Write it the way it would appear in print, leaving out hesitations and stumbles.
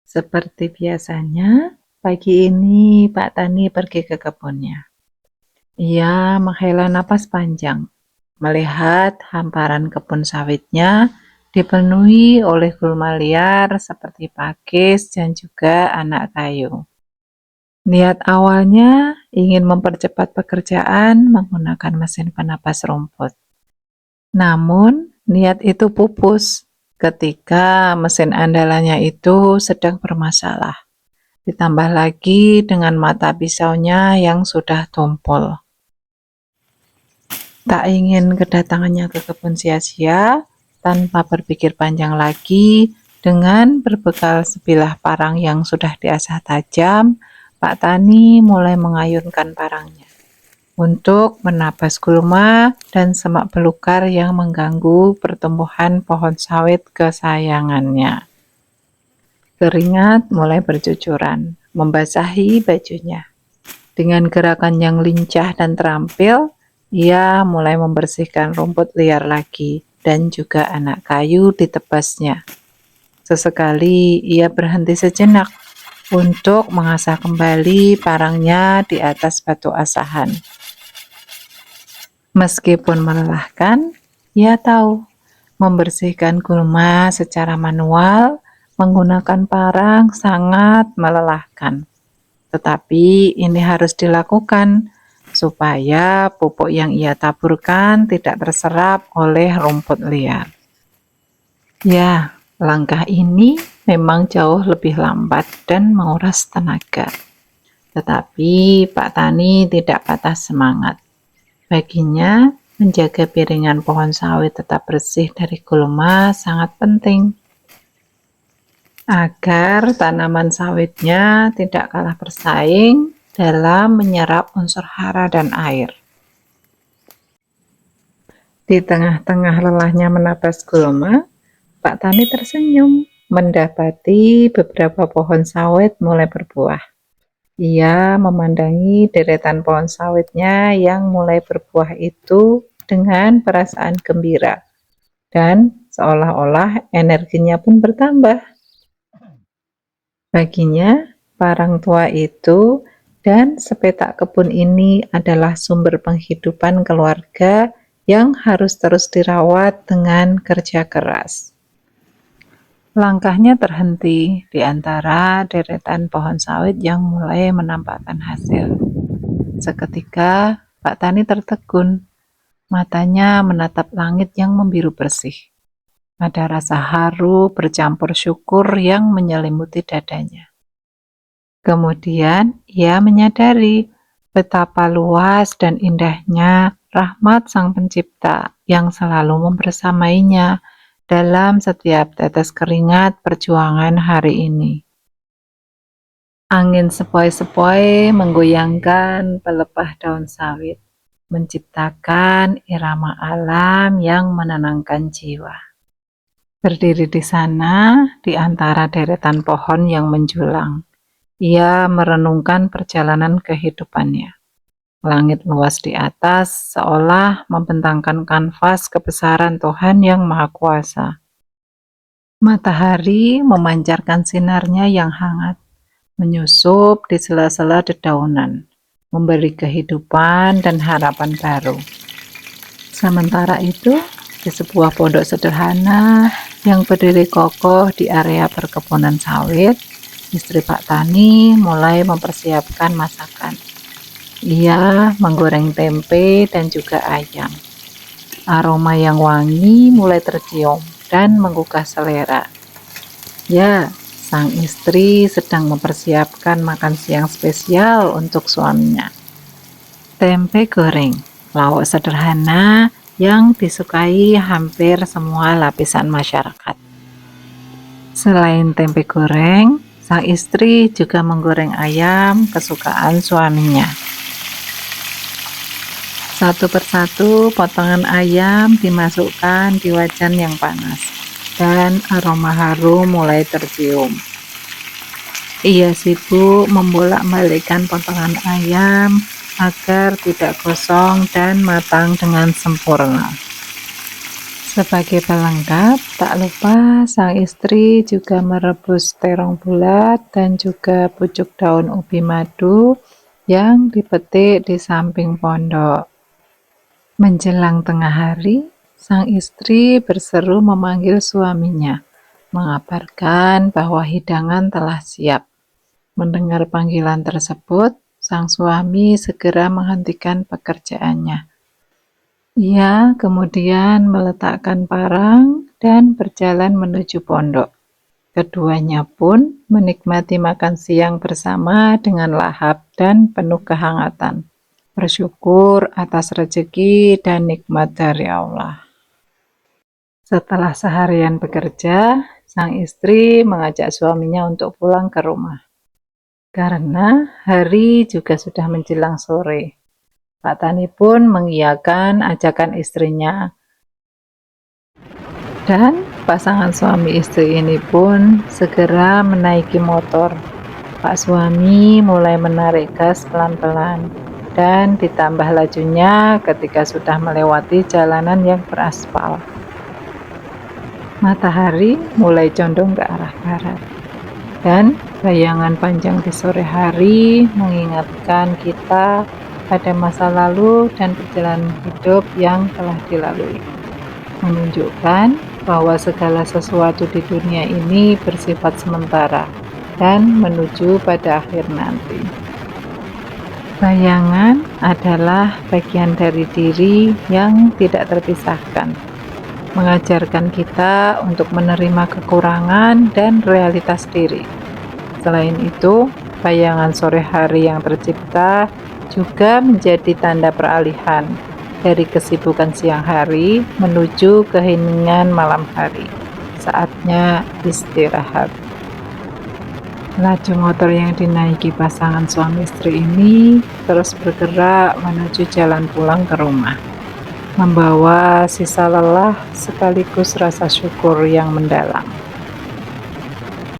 Seperti biasanya, pagi ini Pak Tani pergi ke kebunnya. Ia menghela napas panjang, melihat hamparan kebun sawitnya dipenuhi oleh gulma liar seperti pakis dan juga anak kayu. Niat awalnya ingin mempercepat pekerjaan menggunakan mesin penapas rumput. Namun, niat itu pupus ketika mesin andalannya itu sedang bermasalah. Ditambah lagi dengan mata pisaunya yang sudah tumpul. Tak ingin kedatangannya ke kebun sia-sia, tanpa berpikir panjang lagi, dengan berbekal sebilah parang yang sudah diasah tajam, Pak Tani mulai mengayunkan parangnya untuk menabas gulma dan semak belukar yang mengganggu pertumbuhan pohon sawit kesayangannya. Keringat mulai bercucuran, membasahi bajunya. Dengan gerakan yang lincah dan terampil, ia mulai membersihkan rumput liar lagi dan juga anak kayu di tebasnya. Sesekali ia berhenti sejenak untuk mengasah kembali parangnya di atas batu asahan. Meskipun melelahkan, ia tahu membersihkan gulma secara manual menggunakan parang sangat melelahkan. Tetapi ini harus dilakukan supaya pupuk yang ia taburkan tidak terserap oleh rumput liar. Ya, langkah ini memang jauh lebih lambat dan menguras tenaga. Tetapi Pak Tani tidak patah semangat. Baginya, menjaga piringan pohon sawit tetap bersih dari gulma sangat penting agar tanaman sawitnya tidak kalah bersaing dalam menyerap unsur hara dan air. Di tengah-tengah lelahnya menabas gulma, Pak Tani tersenyum mendapati beberapa pohon sawit mulai berbuah. Ia memandangi deretan pohon sawitnya yang mulai berbuah itu dengan perasaan gembira, dan seolah-olah energinya pun bertambah. Baginya, parang tua itu dan sepetak kebun ini adalah sumber penghidupan keluarga yang harus terus dirawat dengan kerja keras. Langkahnya terhenti di antara deretan pohon sawit yang mulai menampakkan hasil. Seketika, Pak Tani tertegun. Matanya menatap langit yang membiru bersih. Ada rasa haru bercampur syukur yang menyelimuti dadanya. Kemudian ia menyadari betapa luas dan indahnya rahmat Sang Pencipta yang selalu membersamainya dalam setiap tetes keringat perjuangan hari ini. Angin sepoi-sepoi menggoyangkan pelepah daun sawit, menciptakan irama alam yang menenangkan jiwa. Berdiri di sana, di antara deretan pohon yang menjulang, ia merenungkan perjalanan kehidupannya. Langit luas di atas seolah membentangkan kanvas kebesaran Tuhan yang Maha Kuasa. Matahari memancarkan sinarnya yang hangat, menyusup di sela-sela dedaunan, memberi kehidupan dan harapan baru. Sementara itu, di sebuah pondok sederhana yang berdiri kokoh di area perkebunan sawit, istri Pak Tani mulai mempersiapkan masakan. Ia menggoreng tempe dan juga ayam. Aroma yang wangi mulai tercium dan menggugah selera. Ya, sang istri sedang mempersiapkan makan siang spesial untuk suaminya. Tempe goreng, lauk sederhana yang disukai hampir semua lapisan masyarakat. Selain tempe goreng, sang istri juga menggoreng ayam kesukaan suaminya. Satu persatu potongan ayam dimasukkan di wajan yang panas, dan aroma harum mulai tercium. Ia sibuk membolak-balikkan potongan ayam agar tidak gosong dan matang dengan sempurna. Sebagai pelengkap, tak lupa sang istri juga merebus terong bulat dan juga pucuk daun ubi madu yang dipetik di samping pondok. Menjelang tengah hari, sang istri berseru memanggil suaminya, mengabarkan bahwa hidangan telah siap. Mendengar panggilan tersebut, sang suami segera menghentikan pekerjaannya. Ia kemudian meletakkan parang dan berjalan menuju pondok. Keduanya pun menikmati makan siang bersama dengan lahap dan penuh kehangatan, bersyukur atas rezeki dan nikmat dari Allah. Setelah seharian bekerja, sang istri mengajak suaminya untuk pulang ke rumah. Karena hari juga sudah menjelang sore, Pak Tani pun mengiyakan ajakan istrinya. Dan pasangan suami istri ini pun segera menaiki motor. Pak suami mulai menarik gas pelan-pelan dan ditambah lajunya ketika sudah melewati jalanan yang beraspal. Matahari mulai condong ke arah barat, dan bayangan panjang di sore hari mengingatkan kita pada masa lalu dan perjalanan hidup yang telah dilalui, menunjukkan bahwa segala sesuatu di dunia ini bersifat sementara dan menuju pada akhir nanti. Bayangan adalah bagian dari diri yang tidak terpisahkan, mengajarkan kita untuk menerima kekurangan dan realitas diri. Selain itu, bayangan sore hari yang tercipta juga menjadi tanda peralihan dari kesibukan siang hari menuju keheningan malam hari. Saatnya istirahat. Laju motor yang dinaiki pasangan suami istri ini terus bergerak menuju jalan pulang ke rumah, membawa sisa lelah sekaligus rasa syukur yang mendalam.